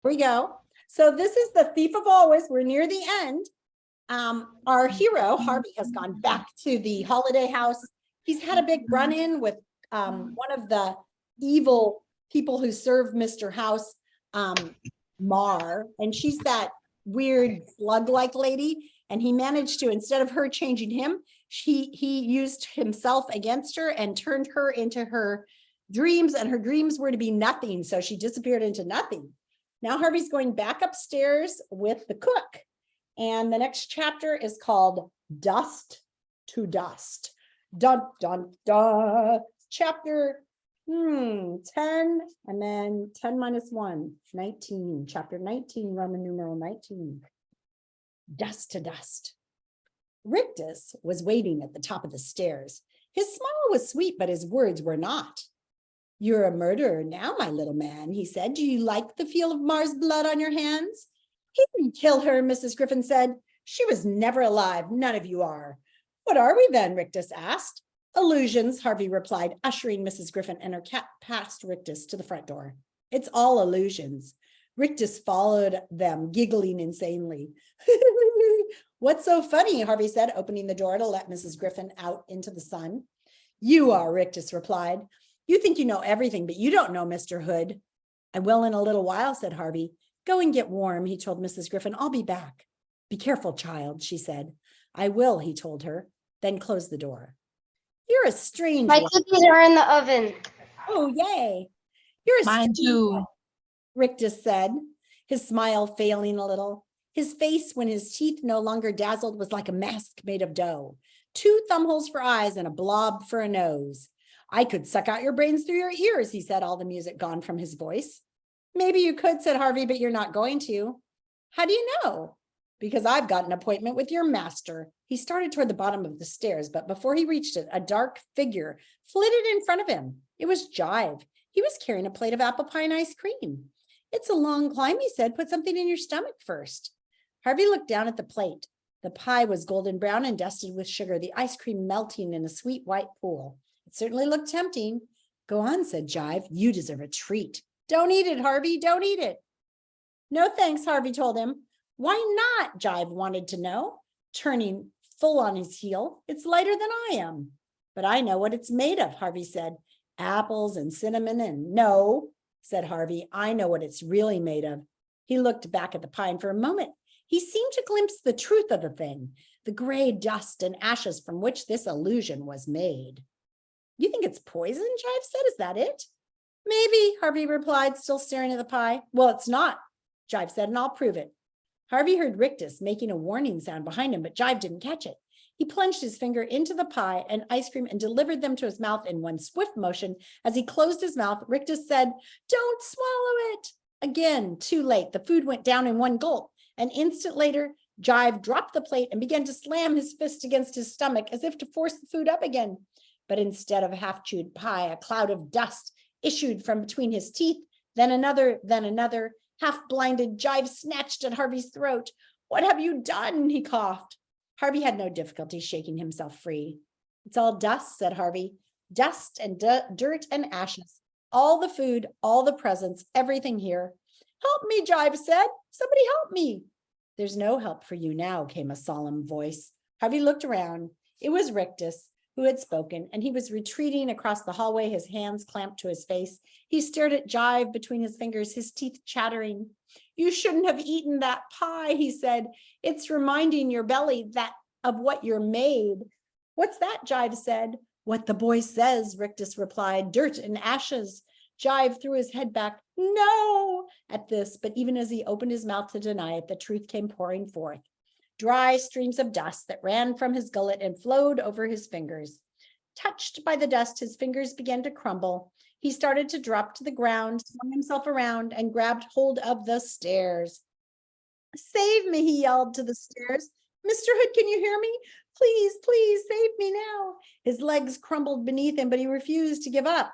we go. So this is the Thief of Always. We're near the end. Our hero, Harvey, has gone back to the holiday house. He's had a big run-in with one of the evil people who serve Mr. House, Mar, and she's that weird slug-like lady. And he managed to, instead of her changing him, he used himself against her and turned her into her dreams, and her dreams were to be nothing. So she disappeared into nothing. Now Harvey's going back upstairs with the cook. And the next chapter is called Dust to Dust. Dun, dun, dun. Chapter 10, and then 10 minus 1, 19. Chapter 19, Roman numeral 19. Dust to Dust. Rictus was waiting at the top of the stairs. His smile was sweet, but his words were not. "You're a murderer now, my little man," he said. "Do you like the feel of Mars blood on your hands?" "He didn't kill her," Mrs. Griffin said. "She was never alive. None of you are." "What are we then?" Rictus asked. "Illusions," Harvey replied, ushering Mrs. Griffin and her cat past Rictus to the front door. "It's all illusions." Rictus followed them, giggling insanely. "What's so funny?" Harvey said, opening the door to let Mrs. Griffin out into the sun. "You are," Rictus replied. "You think you know everything, but you don't know Mr. Hood." "I will in a little while," said Harvey. "Go and get warm," he told Mrs. Griffin. "I'll be back." "Be careful, child," she said. "I will," he told her, then closed the door. "You're a strange My one." cookies are in the oven. "Oh, yay. You're a Mine strange too. one," Rictus said, his smile failing a little. His face, when his teeth no longer dazzled, was like a mask made of dough. 2 thumbholes for eyes and a blob for a nose. "I could suck out your brains through your ears," he said, all the music gone from his voice. "Maybe you could," said Harvey, "but you're not going to." "How do you know?" "Because I've got an appointment with your master." He started toward the bottom of the stairs, but before he reached it, a dark figure flitted in front of him. It was Jive. He was carrying a plate of apple pie and ice cream. "It's a long climb," he said. "Put something in your stomach first." Harvey looked down at the plate. The pie was golden brown and dusted with sugar, the ice cream melting in a sweet white pool. It certainly looked tempting. "Go on," said Jive. "You deserve a treat." "Don't eat it, Harvey. Don't eat it." "No, thanks," Harvey told him. "Why not?" Jive wanted to know, turning full on his heel. "It's lighter than I am." "But I know what it's made of," Harvey said. "Apples and cinnamon and—" "No," said Harvey. "I know what it's really made of." He looked back at the pie, and for a moment, he seemed to glimpse the truth of the thing, the gray dust and ashes from which this illusion was made. "You think it's poison?" Jive said. "Is that it?" "Maybe," Harvey replied, still staring at the pie. "Well, it's not," Jive said, "and I'll prove it." Harvey heard Rictus making a warning sound behind him, but Jive didn't catch it. He plunged his finger into the pie and ice cream and delivered them to his mouth in one swift motion. As he closed his mouth, Rictus said, "Don't swallow it." Again, too late. The food went down in one gulp. An instant later, Jive dropped the plate and began to slam his fist against his stomach as if to force the food up again. But instead of half-chewed pie, a cloud of dust issued from between his teeth, then another, then another. Half-blinded, Jive snatched at Harvey's throat. "What have you done?" he coughed. Harvey had no difficulty shaking himself free. "It's all dust," said Harvey. "Dust and dirt and ashes. All the food, all the presents, everything here." "Help me," Jive said. "Somebody help me." "There's no help for you now," came a solemn voice. Harvey looked around. It was Rictus who had spoken, and he was retreating across the hallway, his hands clamped to his face. He stared at Jive between his fingers, his teeth chattering. "You shouldn't have eaten that pie," he said. "It's reminding your belly that of what you're made." "What's that?" Jive said. "What the boy says," Rictus replied. "Dirt and ashes." Jive threw his head back. "No!" at this, but even as he opened his mouth to deny it, the truth came pouring forth. Dry streams of dust that ran from his gullet and flowed over his fingers. Touched by the dust, his fingers began to crumble. He started to drop to the ground, swung himself around, and grabbed hold of the stairs. "Save me," he yelled to the stairs. "Mr. Hood, can you hear me? Please, please save me now." His legs crumbled beneath him, but he refused to give up.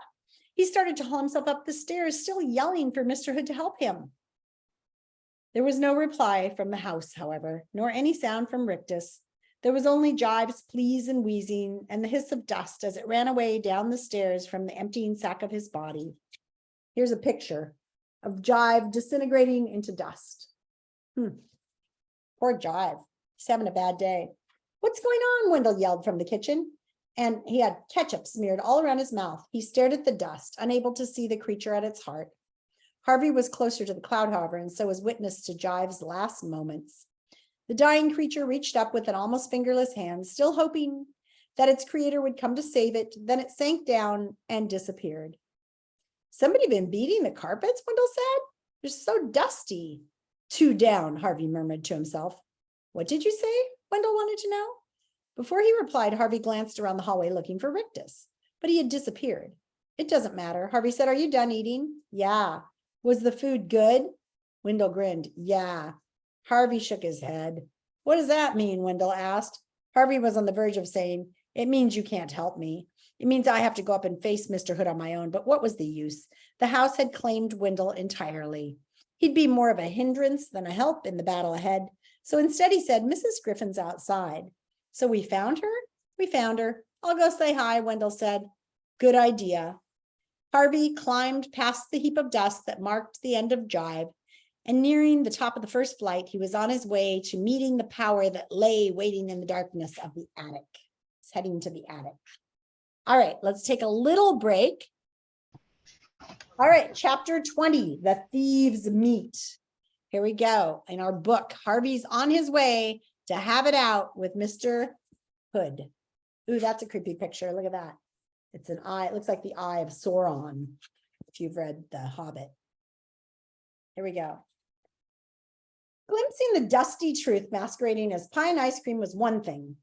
He started to haul himself up the stairs, still yelling for Mr. Hood to help him. There was no reply from the house, however, nor any sound from Rictus. There was only Jive's pleas and wheezing and the hiss of dust as it ran away down the stairs from the emptying sack of his body. Here's a picture of Jive disintegrating into dust. Poor Jive. He's having a bad day. What's going on? Wendell yelled from the kitchen, and he had ketchup smeared all around his mouth. He stared at the dust, unable to see the creature at its heart. Harvey was closer to the cloud, however, and so was witness to Jive's last moments. The dying creature reached up with an almost fingerless hand, still hoping that its creator would come to save it. Then it sank down and disappeared. Somebody been beating the carpets, Wendell said. They're so dusty. 2 down, Harvey murmured to himself. What did you say? Wendell wanted to know. Before he replied, Harvey glanced around the hallway looking for Rictus, but he had disappeared. It doesn't matter. Harvey said, are you done eating? Yeah. Was the food good? Wendell grinned. Yeah. Harvey shook his head. What does that mean? Wendell asked. Harvey was on the verge of saying, it means you can't help me. It means I have to go up and face Mr. Hood on my own, but what was the use? The house had claimed Wendell entirely. He'd be more of a hindrance than a help in the battle ahead. So instead he said, Mrs. Griffin's outside. So we found her? We found her. I'll go say hi, Wendell said. Good idea. Harvey climbed past the heap of dust that marked the end of Jive, and nearing the top of the first flight, he was on his way to meeting the power that lay waiting in the darkness of the attic. He's heading to the attic. All right, let's take a little break. All right, chapter 20, The Thieves Meet. Here we go. In our book, Harvey's on his way to have it out with Mr. Hood. Ooh, that's a creepy picture. Look at that. It's an eye. It looks like the eye of Sauron, if you've read The Hobbit. Here we go. Glimpsing the dusty truth masquerading as pie and ice cream was one thing,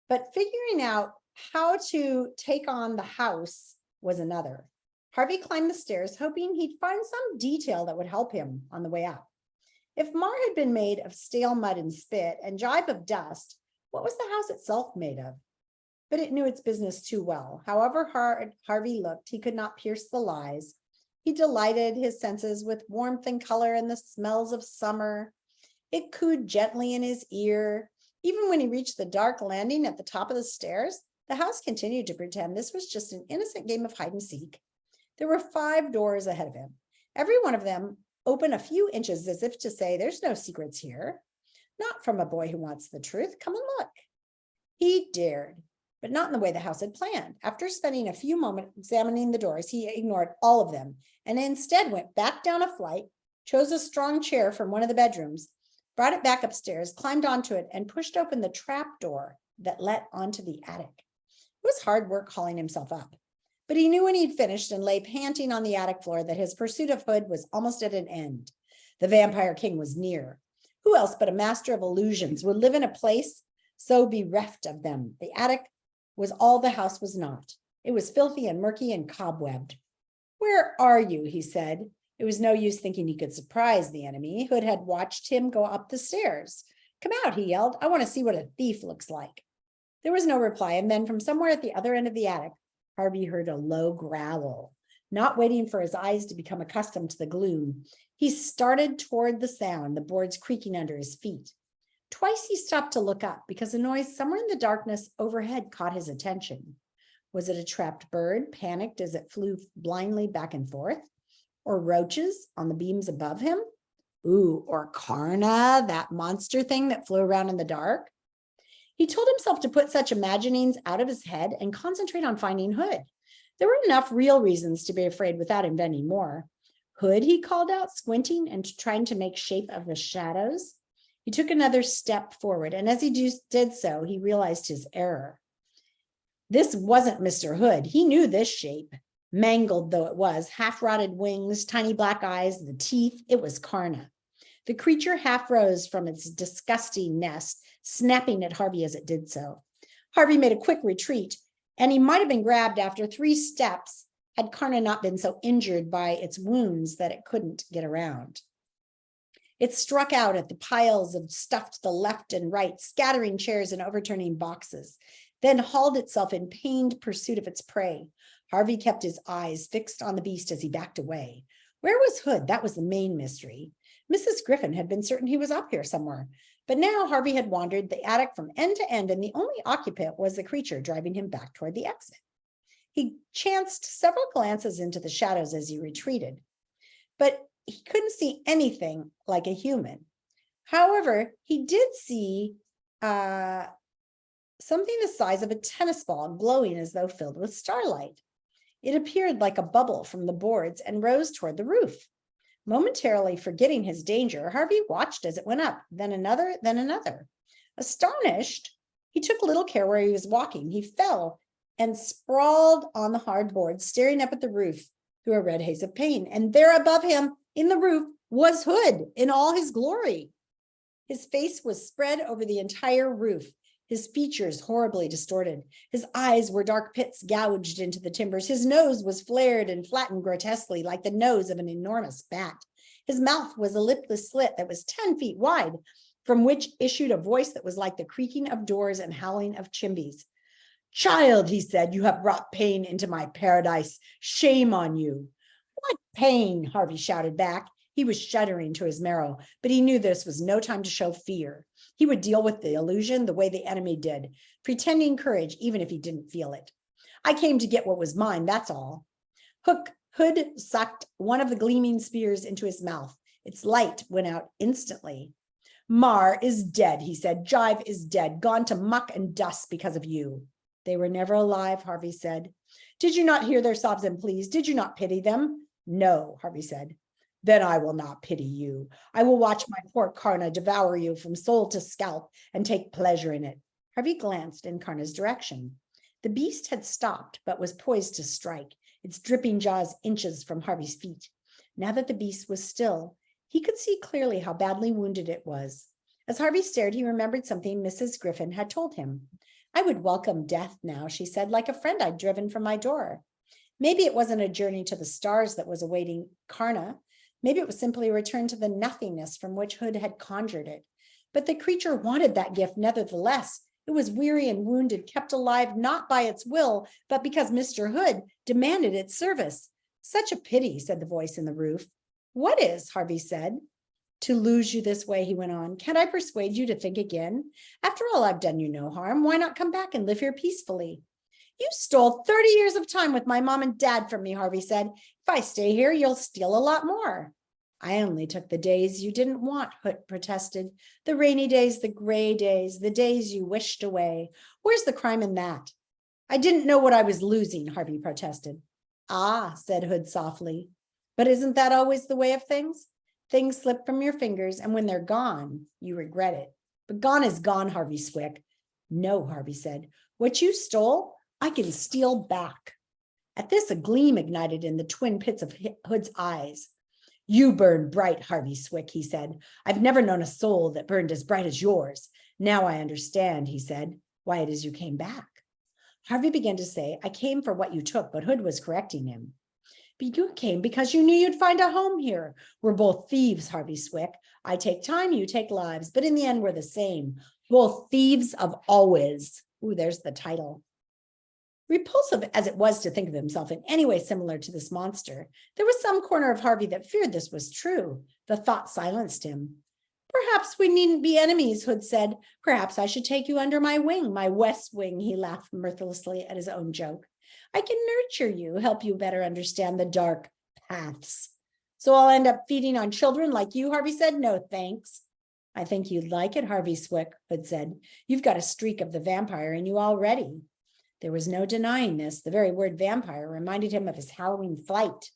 but figuring out how to take on the house was another. Harvey climbed the stairs, hoping he'd find some detail that would help him on the way up. If Mar had been made of stale mud and spit and Jive of dust, what was the house itself made of? But it knew its business too well. However hard Harvey looked, he could not pierce the lies. He delighted his senses with warmth and color and the smells of summer. It cooed gently in his ear. Even when he reached the dark landing at the top of the stairs, the house continued to pretend this was just an innocent game of hide and seek. There were 5 doors ahead of him, every one of them open a few inches as if to say, there's no secrets here. Not from a boy who wants the truth. Come and look. He dared, but not in the way the house had planned. After spending a few moments examining the doors, he ignored all of them and instead went back down a flight, chose a strong chair from one of the bedrooms, brought it back upstairs, climbed onto it, and pushed open the trap door that led onto the attic. It was hard work hauling himself up, but he knew when he'd finished and lay panting on the attic floor that his pursuit of Hood was almost at an end. The Vampire King was near. Who else but a master of illusions would live in a place so bereft of them? The attic was all the house was not. It was filthy and murky and cobwebbed. Where are you? He said. It was no use thinking he could surprise the enemy. Hood had watched him go up the stairs. Come out, he yelled. I want to see what a thief looks like. There was no reply, and then from somewhere at the other end of the attic, Harvey heard a low growl. Not waiting for his eyes to become accustomed to the gloom, he started toward the sound, the boards creaking under his feet. Twice he stopped to look up because a noise somewhere in the darkness overhead caught his attention. Was it a trapped bird, panicked as it flew blindly back and forth? Or roaches on the beams above him? Ooh, or Karna, that monster thing that flew around in the dark? He told himself to put such imaginings out of his head and concentrate on finding Hood. There were enough real reasons to be afraid without inventing more. Hood, he called out, squinting and trying to make shape of the shadows. He took another step forward, and as he did so, he realized his error. This wasn't Mr. Hood. He knew this shape. Mangled though it was, half-rotted wings, tiny black eyes, the teeth, it was Karna. The creature half rose from its disgusting nest, snapping at Harvey as it did so. Harvey made a quick retreat, and he might have been grabbed after 3 steps had Karna not been so injured by its wounds that it couldn't get around. It struck out at the piles of stuff to the left and right, scattering chairs and overturning boxes, then hauled itself in pained pursuit of its prey. Harvey kept his eyes fixed on the beast as he backed away. Where was Hood? That was the main mystery. Mrs. Griffin had been certain he was up here somewhere, but now Harvey had wandered the attic from end to end, and the only occupant was the creature driving him back toward the exit. He chanced several glances into the shadows as he retreated, but he couldn't see anything like a human. However, he did see something the size of a tennis ball glowing as though filled with starlight. It appeared like a bubble from the boards and rose toward the roof. Momentarily forgetting his danger, Harvey watched as it went up, then another, then another. Astonished, he took little care where he was walking. He fell and sprawled on the hard boards, staring up at the roof through a red haze of pain. And there above him in the roof was Hood in all his glory. His face was spread over the entire roof, his features horribly distorted. His eyes were dark pits gouged into the timbers. His nose was flared and flattened grotesquely like the nose of an enormous bat. His mouth was a lipless slit that was 10 feet wide, from which issued a voice that was like the creaking of doors and howling of chimneys. "Child," he said, "you have brought pain into my paradise. Shame on you." "What pain?" Harvey shouted back. He was shuddering to his marrow, but he knew this was no time to show fear. He would deal with the illusion the way the enemy did, pretending courage even if he didn't feel it. "I came to get what was mine, that's all." Hood sucked one of the gleaming spears into his mouth. Its light went out instantly. "Mar is dead," he said. "Jive is dead, gone to muck and dust because of you." "They were never alive," Harvey said. "Did you not hear their sobs and pleas? Did you not pity them?" "No," Harvey said. "Then I will not pity you. I will watch my poor Karna devour you from soul to scalp and take pleasure in it." Harvey glanced in Karna's direction. The beast had stopped, but was poised to strike, its dripping jaws inches from Harvey's feet. Now that the beast was still, he could see clearly how badly wounded it was. As Harvey stared, he remembered something Mrs. Griffin had told him. "I would welcome death now," she said, "like a friend I'd driven from my door." Maybe it wasn't a journey to the stars that was awaiting Karna. Maybe it was simply a return to the nothingness from which Hood had conjured it. But the creature wanted that gift nevertheless. It was weary and wounded, kept alive not by its will, but because Mr. Hood demanded its service. "Such a pity," said the voice in the roof. "What is?" Harvey said. "To lose you this way," he went on. "Can't I persuade you to think again? After all, I've done you no harm. Why not come back and live here peacefully?" "You stole 30 years of time with my mom and dad from me," Harvey said. "If I stay here, you'll steal a lot more." "I only took the days you didn't want," Hood protested. "The rainy days, the gray days, the days you wished away. Where's the crime in that?" "I didn't know what I was losing," Harvey protested. "Ah," said Hood softly. "But isn't that always the way of things? Things slip from your fingers, and when they're gone, you regret it. But gone is gone, Harvey Swick." "No," Harvey said. "What you stole, I can steal back." At this, a gleam ignited in the twin pits of Hood's eyes. "You burn bright, Harvey Swick," he said. "I've never known a soul that burned as bright as yours. Now I understand," he said, "why it is you came back." Harvey began to say, "I came for what you took," but Hood was correcting him. "But you came because you knew you'd find a home here. We're both thieves, Harvey Swick. I take time, you take lives, but in the end, we're the same. Both thieves of always." Ooh, there's the title. Repulsive as it was to think of himself in any way similar to this monster, there was some corner of Harvey that feared this was true. The thought silenced him. "Perhaps we needn't be enemies," Hood said. "Perhaps I should take you under my wing, my west wing," he laughed mirthlessly at his own joke. "I can nurture you, help you better understand the dark paths." "So I'll end up feeding on children like you," Harvey said. "No, thanks." "I think you'd like it," Harvey Swick, Hood said. "You've got a streak of the vampire in you already." There was no denying this. The very word vampire reminded him of his Halloween flight.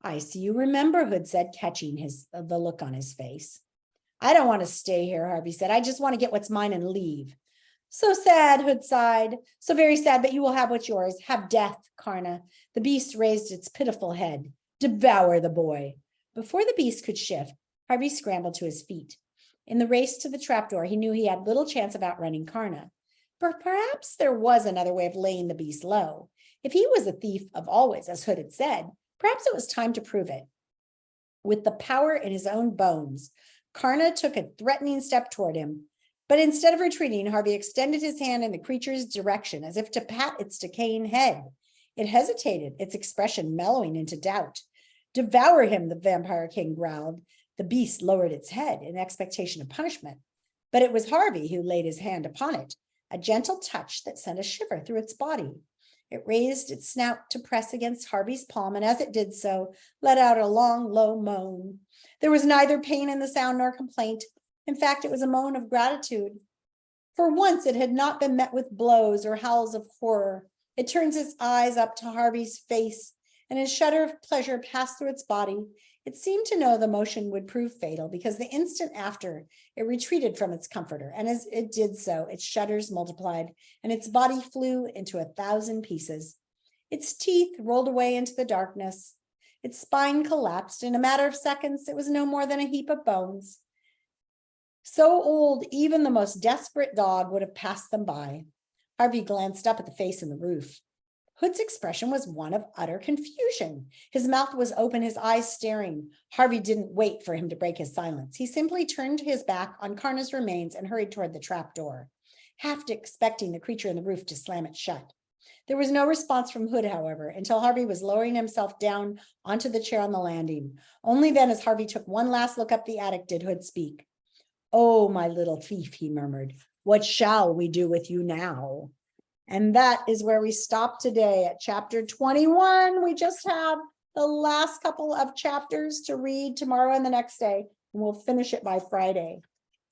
"I see you remember," Hood said, catching the look on his face. "I don't want to stay here," Harvey said. "I just want to get what's mine and leave." "So sad," Hood sighed. "So very sad, but you will have what's yours. Have death, Karna." The beast raised its pitiful head. "Devour the boy." Before the beast could shift, Harvey scrambled to his feet. In the race to the trapdoor, he knew he had little chance of outrunning Karna. But perhaps there was another way of laying the beast low. If he was a thief of always, as Hood had said, perhaps it was time to prove it. With the power in his own bones, Karna took a threatening step toward him. But instead of retreating, Harvey extended his hand in the creature's direction as if to pat its decaying head. It hesitated, its expression mellowing into doubt. "Devour him," the vampire king growled. The beast lowered its head in expectation of punishment. But it was Harvey who laid his hand upon it, a gentle touch that sent a shiver through its body. It raised its snout to press against Harvey's palm, and as it did so, let out a long, low moan. There was neither pain in the sound nor complaint. In fact, it was a moan of gratitude. For once, it had not been met with blows or howls of horror. It turns its eyes up to Harvey's face, and a shudder of pleasure passed through its body. It seemed to know the motion would prove fatal, because the instant after, it retreated from its comforter, and as it did so, its shudders multiplied, and its body flew into 1,000 pieces. Its teeth rolled away into the darkness. Its spine collapsed. In a matter of seconds, it was no more than a heap of bones. So old, even the most desperate dog would have passed them by. Harvey glanced up at the face in the roof. Hood's expression was one of utter confusion. His mouth was open, his eyes staring. Harvey didn't wait for him to break his silence. He simply turned his back on Karna's remains and hurried toward the trap door, half expecting the creature in the roof to slam it shut. There was no response from Hood, however, until Harvey was lowering himself down onto the chair on the landing. Only then, as Harvey took one last look up the attic, did Hood speak. "Oh, my little thief," he murmured, "what shall we do with you now?" And that is where we stop today at chapter 21. We just have the last couple of chapters to read tomorrow and the next day, and we'll finish it by Friday.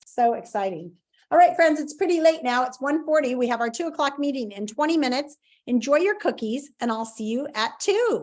So exciting. All right, friends, it's pretty late now. It's 1:40. We have our 2 o'clock meeting in 20 minutes. Enjoy your cookies, and I'll see you at 2.